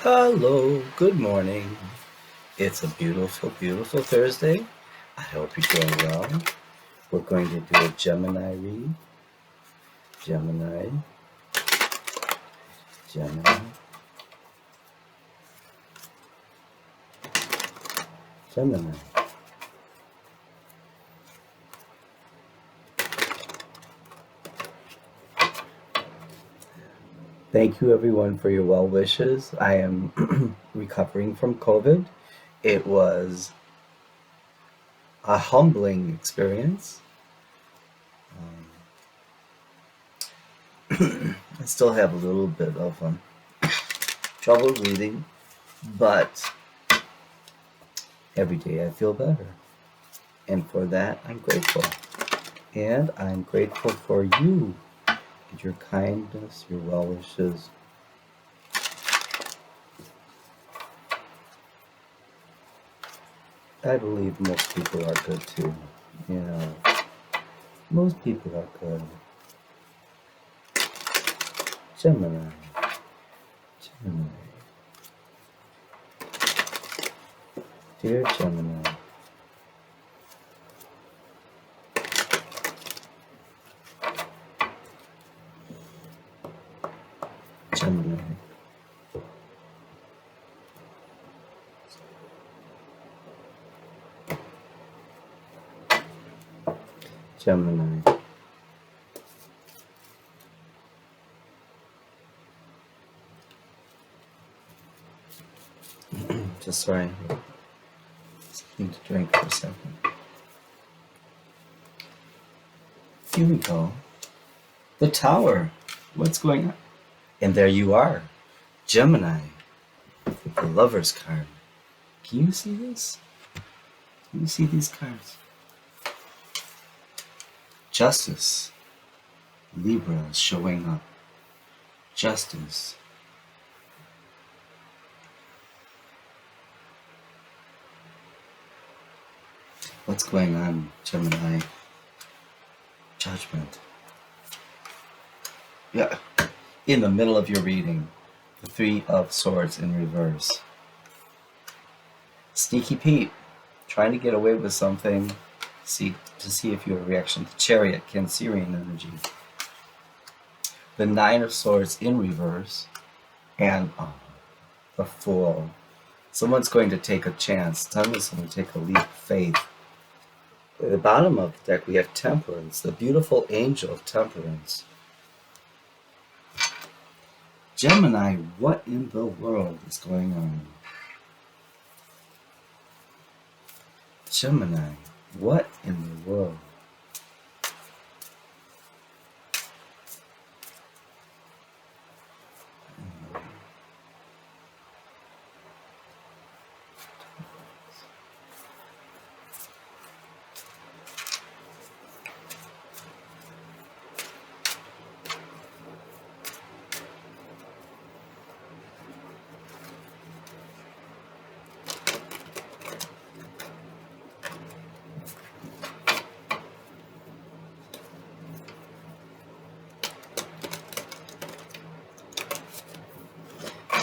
Hello, good morning. It's a beautiful, beautiful Thursday. I hope you're doing well. We're going to do a Gemini read. Gemini, Gemini, Gemini. Thank you, everyone, for your well wishes. I am recovering from COVID. It was a humbling experience. I still have a little bit of trouble breathing, but every day I feel better. And for that, I'm grateful. And I'm grateful for you and your kindness, your well wishes. I believe most people are good too. You know, most people are good. Gemini, Gemini, dear Gemini, Gemini, Gemini. Just sorry, just need to drink for a second. Here we go. The Tower. What's going on? And there you are, Gemini, the Lover's card. Can you see this? Can you see these cards? Justice. Libra is showing up. Justice. What's going on, Gemini? Judgment. Yeah. In the middle of your reading, the Three of Swords in reverse. Sneaky Pete, trying to get away with something, to see if you have a reaction. The Chariot, Cancerian energy. The Nine of Swords in reverse, and the Fool. Someone's going to take a chance. Someone's going to take a leap of faith. At the bottom of the deck, we have Temperance, the beautiful angel of temperance. Gemini, what in the world is going on? Gemini, what in the world?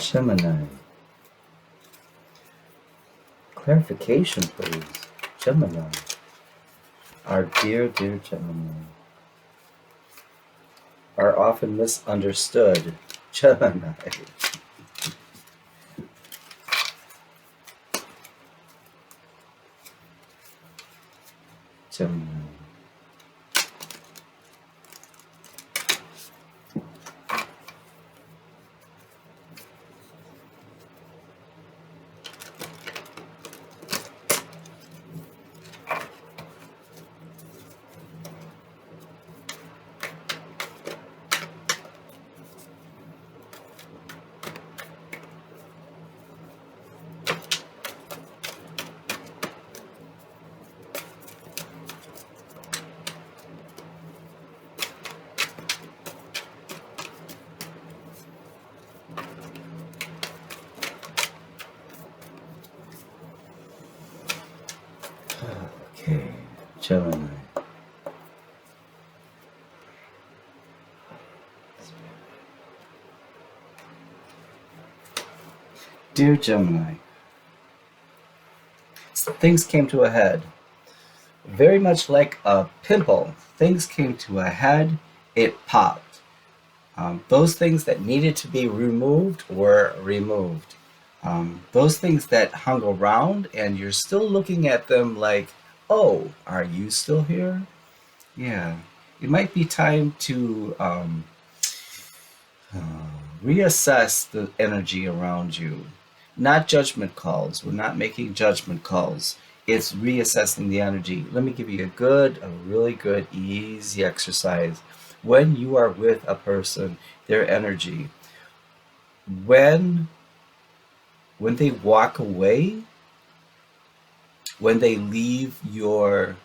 Gemini. Clarification, please. Gemini. Our dear, dear Gemini. Are often misunderstood. Gemini. Gemini. Okay, Gemini. Dear Gemini, things came to a head. Very much like a pimple, things came to a head, it popped. Those things that needed to be removed were removed. Those things that hung around and you're still looking at them like, oh, are you still here? Yeah. It might be time to reassess the energy around you. Not judgment calls. We're not making judgment calls. It's reassessing the energy. Let me give you a really good, easy exercise. When you are with a person, their energy, when when they walk away, when they leave your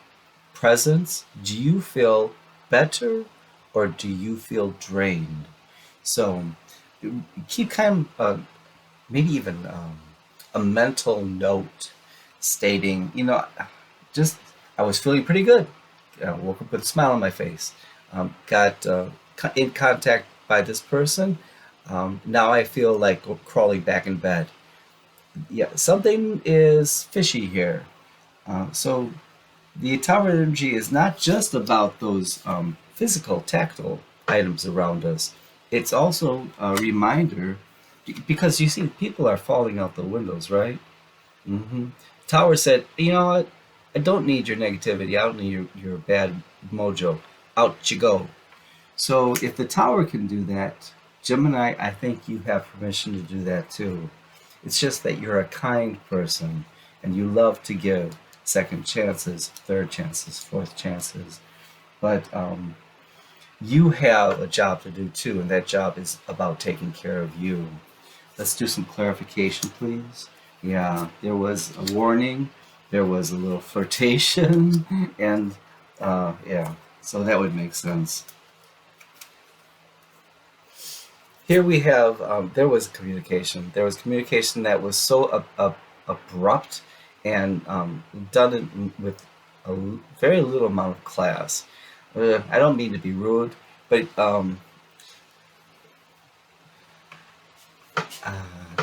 presence, do you feel better or do you feel drained? So keep kind of maybe even a mental note stating, just I was feeling pretty good. Woke up with a smile on my face. Got in contact by this person. Now I feel like crawling back in bed. Yeah, something is fishy here. So the tower energy is not just about those physical, tactile items around us. It's also a reminder, because you see, people are falling out the windows, right? Tower said, you know what? I don't need your negativity. I don't need your bad mojo. Out you go. So if the tower can do that, Gemini, I think you have permission to do that too. It's just that you're a kind person and you love to give second chances, third chances, fourth chances. But you have a job to do too, and that job is about taking care of you. Let's do some clarification, please. Yeah, there was a warning, there was a little flirtation, and yeah, so that would make sense. Here we have, there was communication. There was communication that was so abrupt and done with a very little amount of class. I don't mean to be rude, but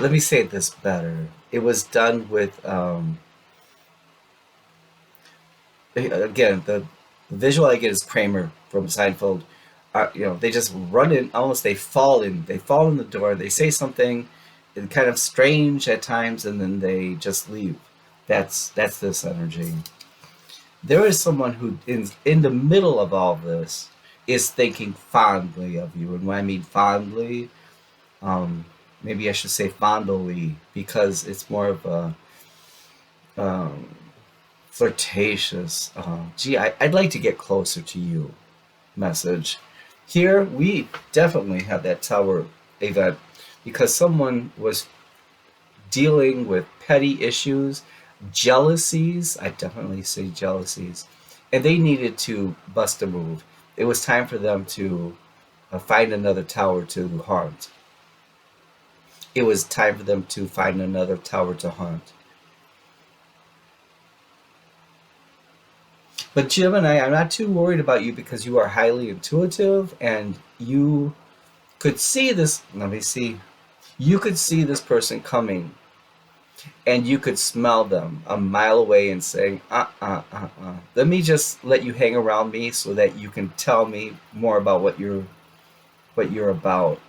let me say this better. It was done with, again, the visual I get is Kramer from Seinfeld. They just run in, almost they fall in the door, they say something kind of strange at times, and then they just leave. That's this energy. There is someone who, in the middle of all this, is thinking fondly of you. And when I mean fondly, maybe I should say fondly, because it's more of a um, flirtatious, gee, I'd like to get closer to you message. Here, we definitely have that tower event because someone was dealing with petty issues, jealousies. I definitely say jealousies, and they needed to bust a move. It was time for them to find another tower to haunt. It was time for them to find another tower to haunt. But Gemini, I'm not too worried about you because you are highly intuitive and you could see this. Let me see. You could see this person coming and you could smell them a mile away and saying, let me just let you hang around me so that you can tell me more about what you're about.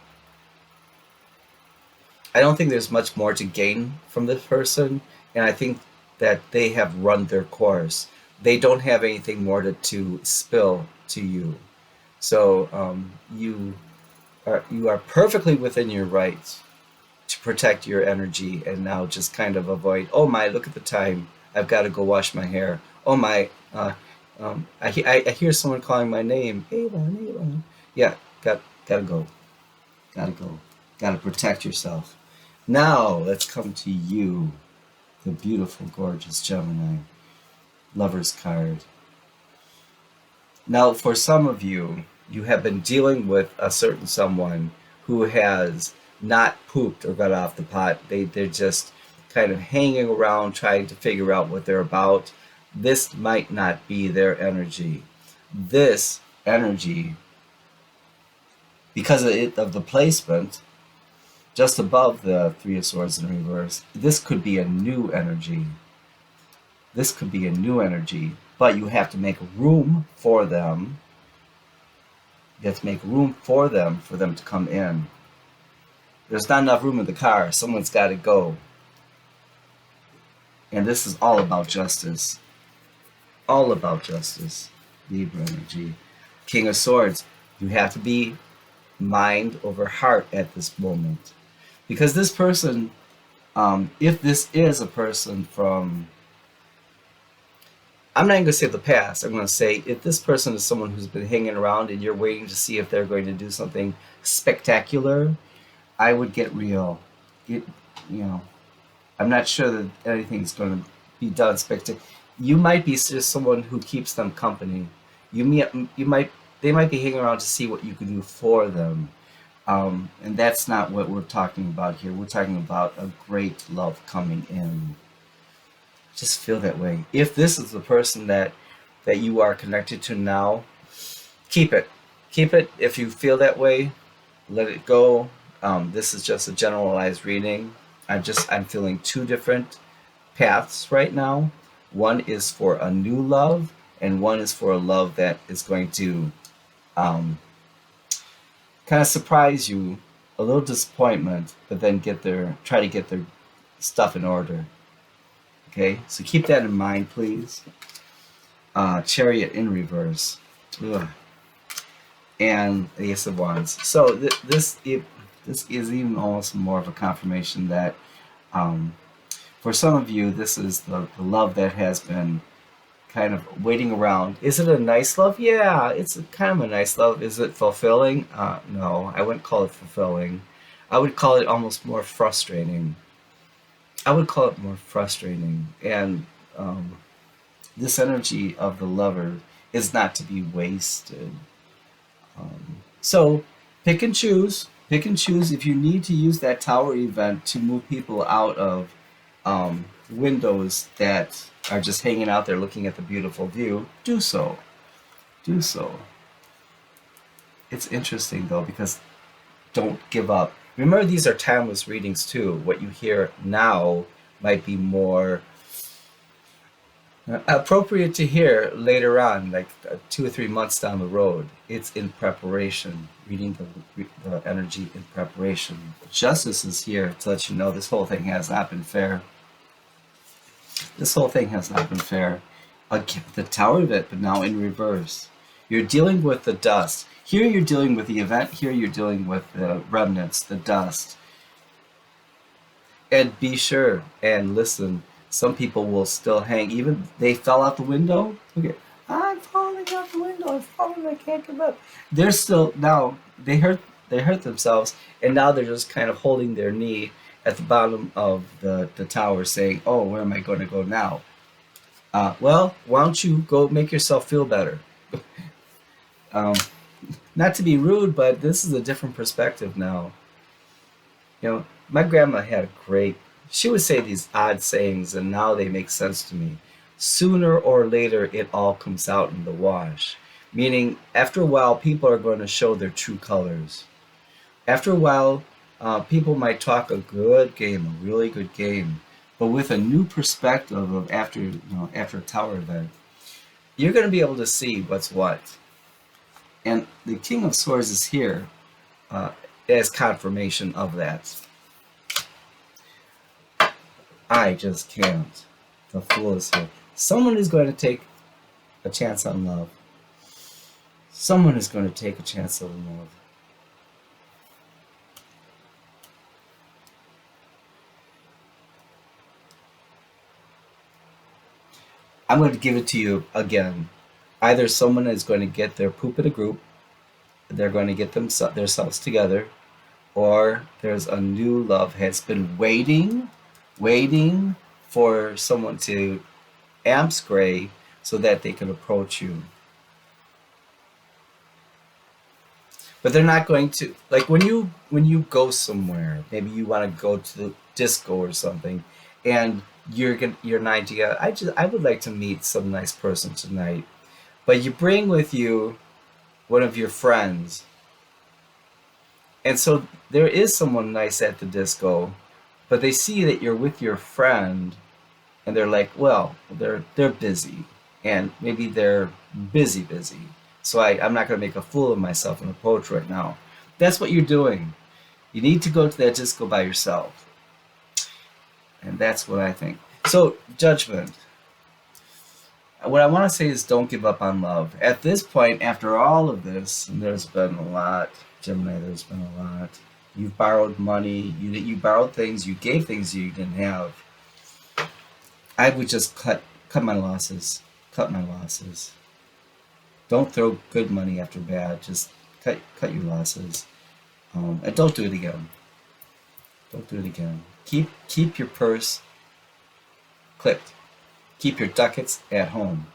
I don't think there's much more to gain from this person, and I think that they have run their course. They don't have anything more to spill to you. So you are perfectly within your rights to protect your energy and now just kind of avoid. Oh my! Look at the time. I've got to go wash my hair. Oh my! I hear someone calling my name. Avon, Avon. Yeah, gotta go. Gotta go. Gotta protect yourself. Now let's come to you, the beautiful, gorgeous Gemini. Lover's card. Now, for some of you, you have been dealing with a certain someone who has not pooped or got off the pot. They're just kind of hanging around trying to figure out what they're about. This might not be their energy. This energy, because of the placement, just above the Three of Swords in reverse, this could be a new energy. This could be a new energy, but you have to make room for them. You have to make room for them to come in. There's not enough room in the car. Someone's got to go. And this is all about justice. All about justice. Libra energy. King of Swords. You have to be mind over heart at this moment. Because this person, if this is a person from, I'm not even going to say the past, I'm going to say if this person is someone who's been hanging around and you're waiting to see if they're going to do something spectacular, I would get real. I'm not sure that anything's going to be done spectacular. You might be just someone who keeps them company. They might be hanging around to see what you can do for them. And that's not what we're talking about here. We're talking about a great love coming in. Just feel that way. If this is the person that you are connected to now, keep it. Keep it. If you feel that way, let it go. This is just a generalized reading. I'm feeling two different paths right now. One is for a new love, and one is for a love that is going to kind of surprise you, a little disappointment, but then try to get their stuff in order. Okay, so keep that in mind, please. Chariot in reverse. Ugh. And the Ace of Wands. So this is even almost more of a confirmation that for some of you, this is the love that has been kind of waiting around. Is it a nice love? Yeah, it's kind of a nice love. Is it fulfilling? No, I wouldn't call it fulfilling. I would call it almost more frustrating. And this energy of the lover is not to be wasted. So pick and choose. Pick and choose. If you need to use that tower event to move people out of windows that are just hanging out there looking at the beautiful view, do so. Do so. It's interesting though, because don't give up. Remember, these are timeless readings too. What you hear now might be more appropriate to hear later on, like 2 or 3 months down the road. It's in preparation. Reading the energy in preparation. Justice is here to let you know this whole thing has not been fair. This whole thing has not been fair. Again, the Tower of it, but now in reverse. You're dealing with the dust. Here you're dealing with the event. Here you're dealing with the remnants, the dust. And be sure and listen. Some people will still hang. Even they fell out the window. Okay, I'm falling out the window. I'm falling. I can't get up. They're still now. They hurt themselves, and now they're just kind of holding their knee at the bottom of the tower, saying, "Oh, where am I going to go now?" Well, why don't you go make yourself feel better? Not to be rude, but this is a different perspective now. My grandma had a great, she would say these odd sayings, and now they make sense to me. Sooner or later, it all comes out in the wash. Meaning, after a while, people are going to show their true colors. After a while, people might talk a good game, a really good game, but with a new perspective of after a tower event, you're going to be able to see what's what. And the King of Swords is here as confirmation of that. I just can't. The Fool is here. Someone is going to take a chance on love. Someone is going to take a chance on love. I'm going to give it to you again. Either someone is going to get their poop in a group, they're going to get themselves together, or there's a new love has been waiting for someone to amscray so that they can approach you. But they're not going to, like when you go somewhere, maybe you want to go to the disco or something, and you're an idea, I would like to meet some nice person tonight. But you bring with you one of your friends, And so there is someone nice at the disco, but they see that you're with your friend, and they're like, well, they're busy, and maybe they're busy. So I'm not going to make a fool of myself and approach right now. That's what you're doing. You need to go to that disco by yourself, and that's what I think. So judgment. What I want to say is don't give up on love. At this point, after all of this, and there's been a lot, Gemini, there's been a lot. You've borrowed money, you borrowed things, you gave things you didn't have. I would just cut my losses. Cut my losses. Don't throw good money after bad. Just cut your losses. And don't do it again. Don't do it again. Keep your purse clipped. Keep your ducats at home.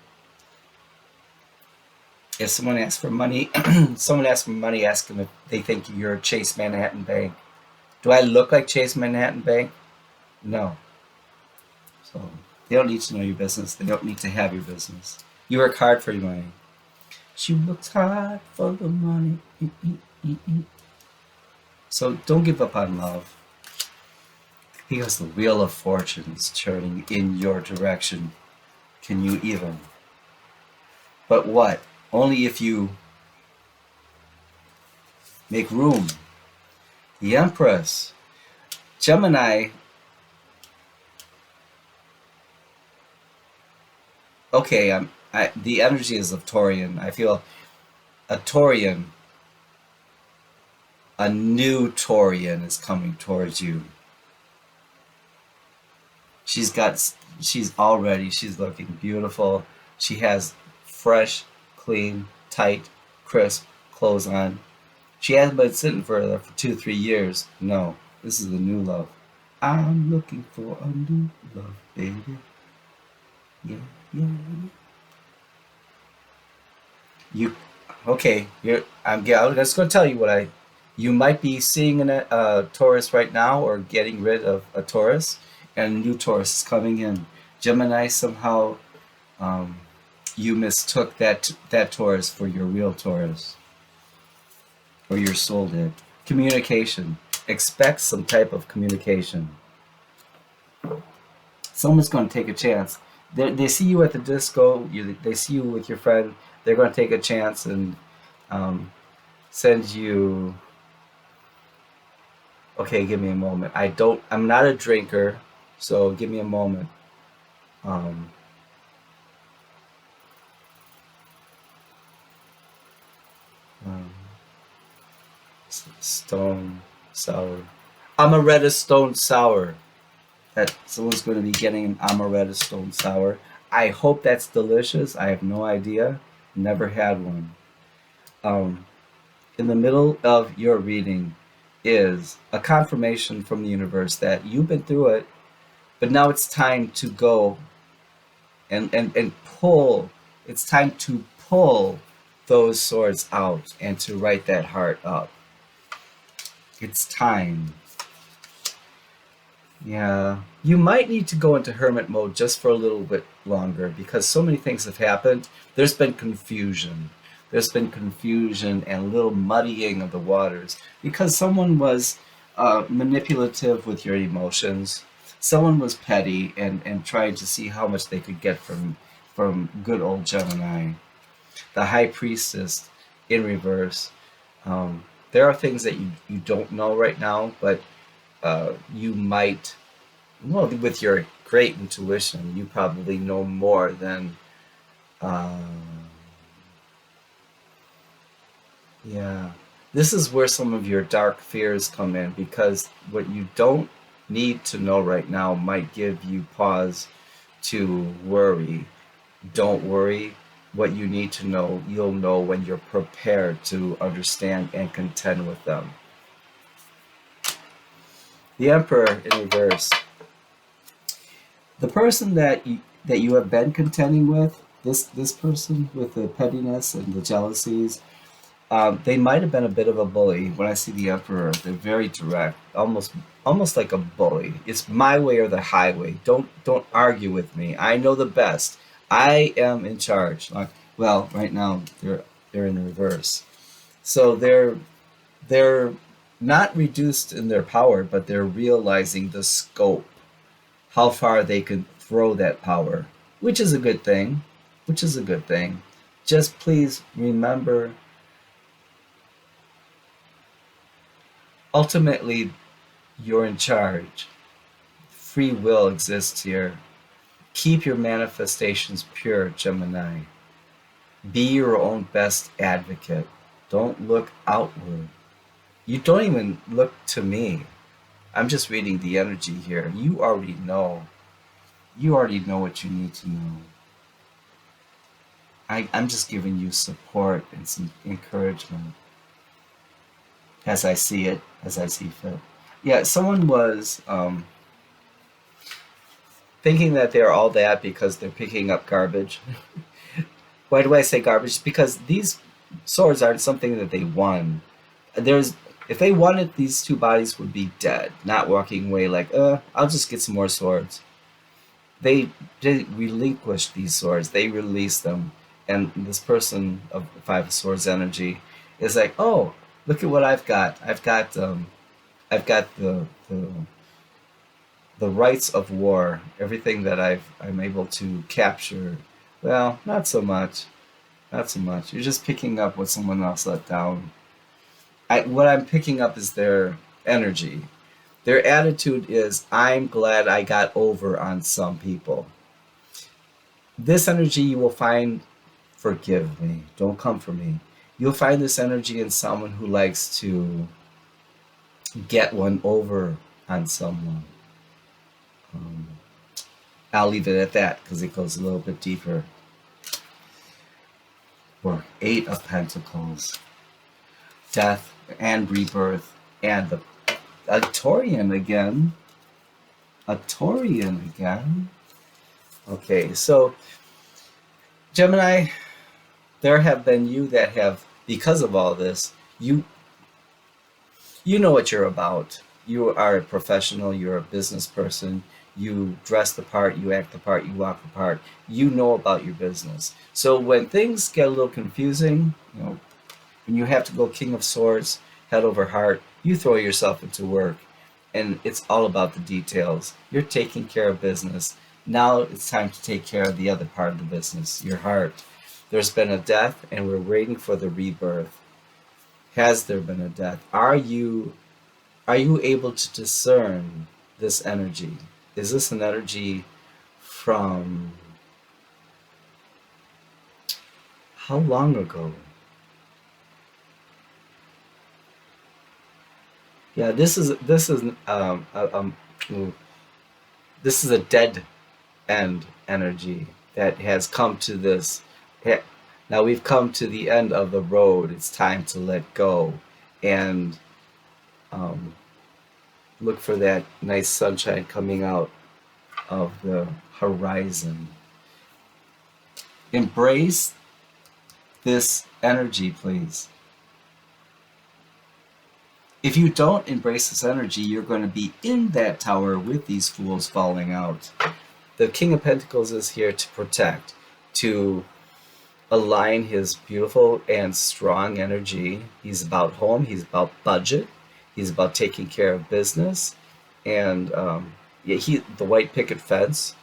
If someone asks for money, ask them if they think you're Chase Manhattan Bank. Do I look like Chase Manhattan Bank? No. So they don't need to know your business. They don't need to have your business. You work hard for your money. She looks hard for the money. So don't give up on love, because the wheel of fortune is turning in your direction. Can you even? But what? Only if you make room. The Empress. Gemini. Okay, the energy is of Taurian. I feel a Taurian, a new Taurian is coming towards you. She's looking beautiful. She has fresh, clean, tight, crisp clothes on. She hasn't been sitting for 2-3 years. No, this is a new love. I'm looking for a new love, baby. Yeah, yeah, yeah. You, okay? I'm just gonna tell you what I. You might be seeing a Taurus right now, or getting rid of a Taurus, and a new Taurus is coming in. Gemini, somehow, um, you mistook that Taurus for your real Taurus, or your soul did. Communication. Expect some type of communication. Someone's going to take a chance. They see you at the disco. They see you with your friend. They're going to take a chance and um, send you. Okay, give me a moment. I'm not a drinker, so give me a moment. Um, um, Stone sour. Amaretto stone sour. That someone's going to be getting an amaretto stone sour. I hope that's delicious. I have no idea. Never had one. Um, in the middle of your reading is a confirmation from the universe that you've been through it, but now it's time to go and pull. It's time to pull those swords out and to write that heart up. It's time. Yeah, you might need to go into hermit mode just for a little bit longer, because so many things have happened. There's been confusion. There's been confusion and a little muddying of the waters because someone was manipulative with your emotions. Someone was petty and trying to see how much they could get from good old Gemini. The High Priestess in reverse. There are things that you don't know right now, but you might, well, with your great intuition, you probably know more than, uh, yeah. This is where some of your dark fears come in, because what you don't need to know right now might give you pause to worry. Don't worry. What you need to know, you'll know when you're prepared to understand and contend with them. The Emperor in reverse. The person that you have been contending with, this person with the pettiness and the jealousies, they might have been a bit of a bully. When I see the Emperor, they're very direct, almost like a bully. It's my way or the highway. Don't argue with me. I know the best. I am in charge. Well, right now they're in reverse, so they're not reduced in their power, but they're realizing the scope, how far they can throw that power, which is a good thing, which is a good thing. Just please remember, ultimately, you're in charge. Free will exists here. Keep your manifestations pure, Gemini. Be your own best advocate. Don't look outward. You don't even look to me. I'm just reading the energy here. You already know. You already know what you need to know. I'm just giving you support and some encouragement as I see it, as I see fit. Yeah, someone was thinking that they're all that because they're picking up garbage. Why do I say garbage? Because these swords aren't something that they won. There's If they won it, these two bodies would be dead, not walking away like, I'll just get some more swords. They relinquished these swords. They released them, and this person of Five of Swords energy is like, oh, look at what I've got. I've got the rights of war. Everything that I'm able to capture. Well, not so much. Not so much. You're just picking up what someone else let down. What I'm picking up is their energy. Their attitude is, I'm glad I got over on some people. This energy you will find, forgive me, don't come for me. You'll find this energy in someone who likes to get one over on someone. I'll leave it at that because it goes a little bit deeper. Or Eight of Pentacles. Death and rebirth, and a Taurian again. A Taurian again. Okay, so Gemini, there have been you that have, because of all this, you know what you're about. You are a professional, you're a business person, you dress the part, you act the part, you walk the part, you know about your business. So when things get a little confusing, when you have to go King of Swords, head over heart, you throw yourself into work. And it's all about the details. You're taking care of business. Now it's time to take care of the other part of the business, your heart. There's been a death, and we're waiting for the rebirth. Has there been a death? Are you able to discern this energy? Is this an energy from how long ago? Yeah, this is a dead end energy that has come to this. Now we've come to the end of the road. It's time to let go, and look for that nice sunshine coming out of the horizon. Embrace this energy, please. If you don't embrace this energy, you're going to be in that tower with these fools falling out. The King of Pentacles is here to protect, to align his beautiful and strong energy. He's about home, he's about budget, he's about taking care of business, and the white picket fence,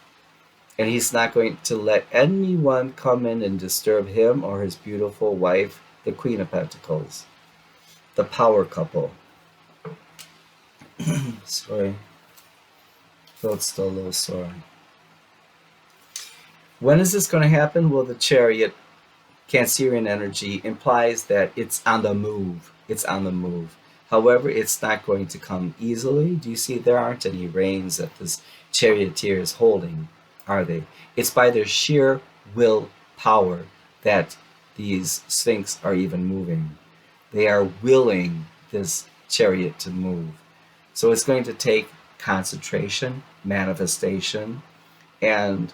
and he's not going to let anyone come in and disturb him or his beautiful wife, the Queen of Pentacles, the power couple. Sorry, throat's still a little sore. When is this going to happen? Well, the Chariot, Cancerian energy, implies that it's on the move. It's on the move. However, it's not going to come easily. Do you see there aren't any reins that this charioteer is holding, are they? It's by their sheer will power that these Sphinx are even moving. They are willing this chariot to move. So it's going to take concentration, manifestation, and,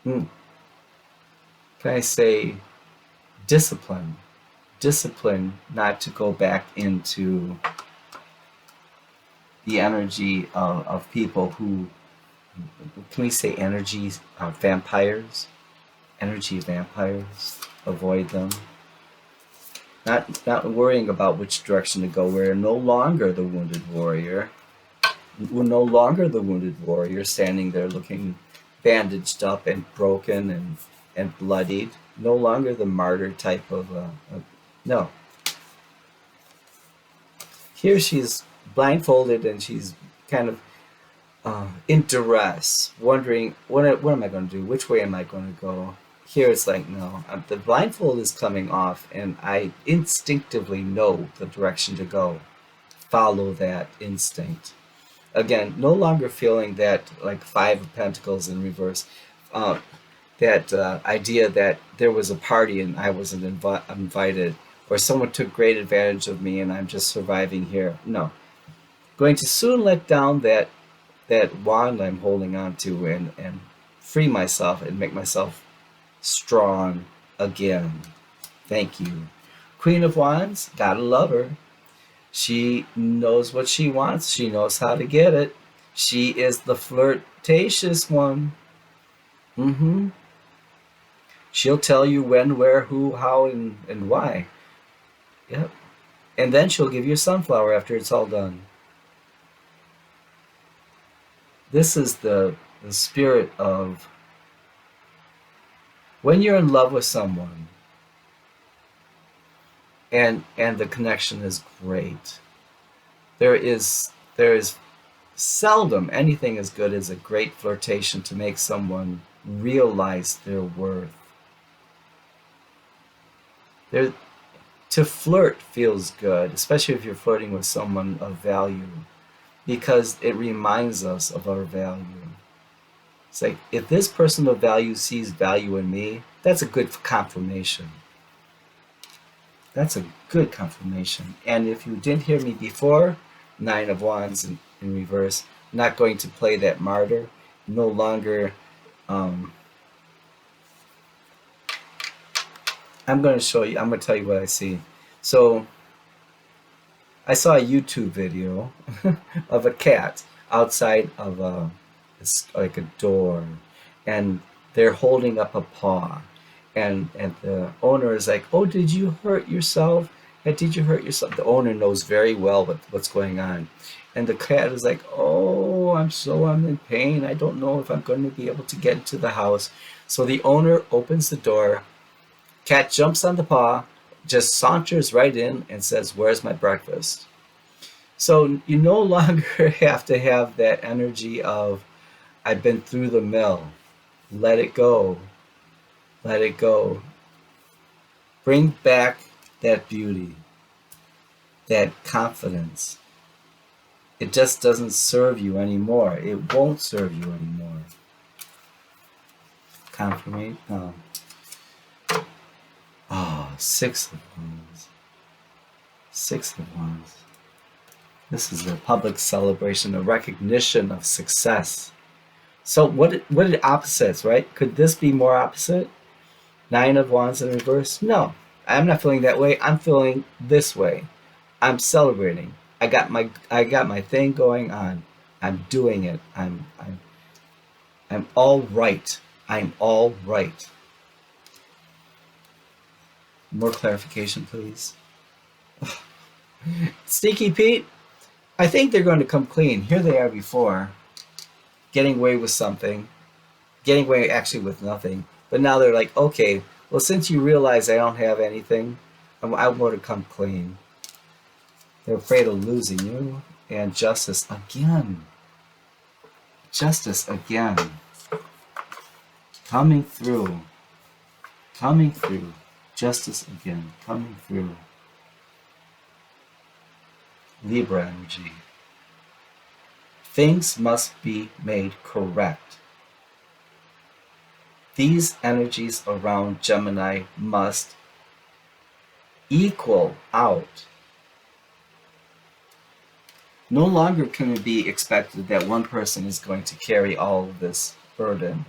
can I say, discipline. Discipline not to go back into the energy of people who, can we say energy vampires? Energy vampires. Avoid them. Not worrying about which direction to go. We're no longer the wounded warrior. We're no longer the wounded warrior standing there looking bandaged up and broken and bloodied. No longer the martyr type of no. Here she's blindfolded and she's kind of in duress, wondering what am I going to do? Which way am I going to go? Here it's like, no, the blindfold is coming off and I instinctively know the direction to go. Follow that instinct. Again, no longer feeling that like Five of Pentacles in reverse, that idea that there was a party and I wasn't invited, or someone took great advantage of me and I'm just surviving here. No, going to soon let down that wand I'm holding on to and free myself and make myself strong again. Thank you. Queen of Wands, gotta love her. She knows what she wants. She knows how to get it. She is the flirtatious one. She'll tell you when, where, who, how, and why. Yep. And then she'll give you a sunflower after it's all done. This is the spirit of when you're in love with someone and the connection is great. There is seldom anything as good as a great flirtation to make someone realize their worth. To flirt feels good, especially if you're flirting with someone of value, because it reminds us of our value. It's like, if this person of value sees value in me, that's a good confirmation. That's a good confirmation. And if you didn't hear me before, Nine of Wands in reverse, I'm not going to play that martyr. No longer, I'm going to show you, I'm going to tell you what I see. So, I saw a YouTube video of a cat outside of like a door, and they're holding up a paw, and the owner is like, "Oh, did you hurt yourself? Did you hurt yourself?" The owner knows very well what's going on, and the cat is like, "Oh, I'm in pain. I don't know if I'm going to be able to get into the house." So the owner opens the door. Cat jumps on the paw, just saunters right in and says, "Where's my breakfast?" So you no longer have to have that energy of, "I've been through the mill." Let it go. Let it go. Bring back that beauty, that confidence. It just doesn't serve you anymore. It won't serve you anymore. Confirmation. No. Oh, Six of Wands. Six of Wands. This is a public celebration, a recognition of success. So what are opposites, right? Could this be more opposite? Nine of Wands in reverse? No, I'm not feeling that way. I'm feeling this way. I'm celebrating. I got my thing going on. I'm doing it. I'm all right. I'm all right. More clarification, please. Sneaky Pete, I think they're going to come clean. Here they are before, getting away with something, getting away actually with nothing. But now they're like, okay, well, since you realize I don't have anything, I want to come clean. They're afraid of losing you. And justice again. Justice again. Coming through. Coming through. Justice again. Coming through. Libra energy. Things must be made correct. These energies around Gemini must equal out. No longer can it be expected that one person is going to carry all of this burden.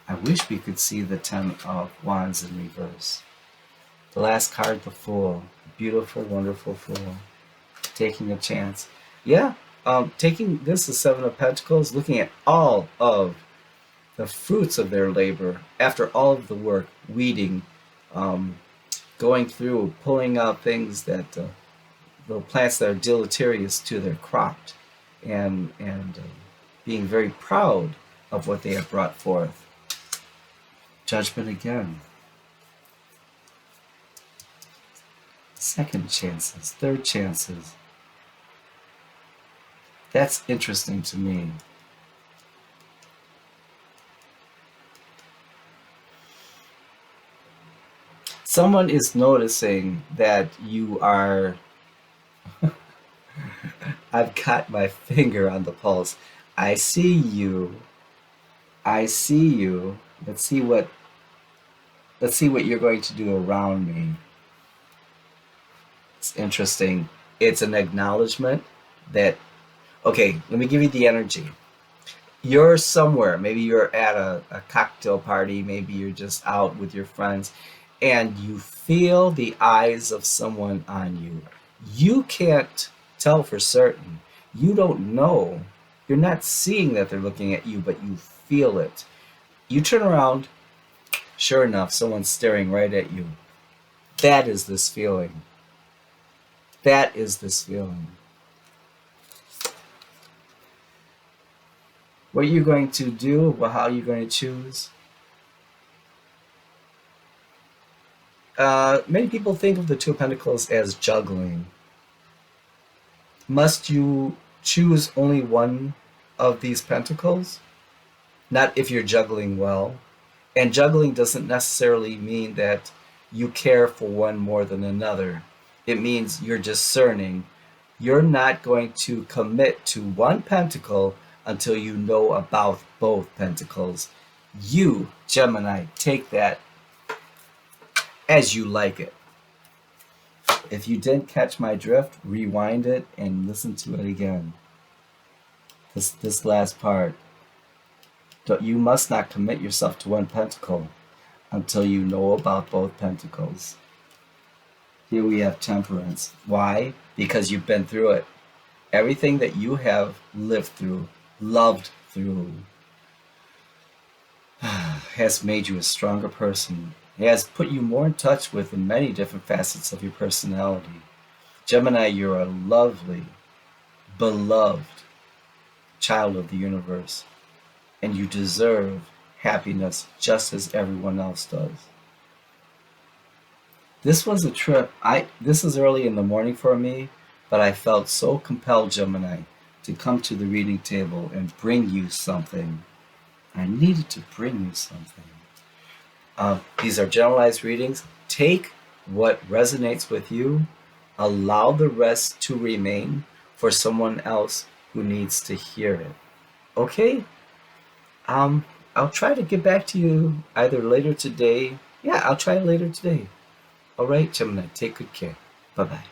I wish we could see the Ten of Wands in reverse. The last card, the Fool. Beautiful, wonderful Fool. Taking a chance. Yeah, taking this, the Seven of Pentacles, looking at all of the fruits of their labor after all of the work, weeding, going through, pulling out things that the plants that are deleterious to their crop, and being very proud of what they have brought forth. Judgment again. Second chances, third chances. That's interesting to me. Someone is noticing that you are. I've got my finger on the pulse. I see you. I see you. Let's see what you're going to do around me. It's interesting. It's an acknowledgement that, okay, let me give you the energy. You're somewhere, maybe you're at a cocktail party, maybe you're just out with your friends, and you feel the eyes of someone on you. You can't tell for certain. You don't know. You're not seeing that they're looking at you, but you feel it. You turn around, sure enough, someone's staring right at you. That is this feeling. That is this feeling. What you're going to do, how you're going to choose. Many people think of the Two of Pentacles as juggling. Must you choose only one of these pentacles? Not if you're juggling well. And juggling doesn't necessarily mean that you care for one more than another. It means you're discerning. You're not going to commit to one pentacle until you know about both pentacles. You, Gemini, take that as you like it. If you didn't catch my drift, rewind it and listen to it again. This last part. You must not commit yourself to one pentacle until you know about both pentacles. Here we have Temperance. Why? Because you've been through it. Everything that you have lived through, loved through, has made you a stronger person. It has put you more in touch with the many different facets of your personality. Gemini, you're a lovely, beloved child of the universe, and you deserve happiness just as everyone else does. This was a trip. This is early in the morning for me, but I felt so compelled, Gemini, to come to the reading table and bring you something. I needed to bring you something. These are generalized readings. Take what resonates with you. Allow the rest to remain for someone else who needs to hear it. Okay? I'll try to get back to you either later today. Yeah, I'll try later today. All right, Gemini, take good care. Bye-bye.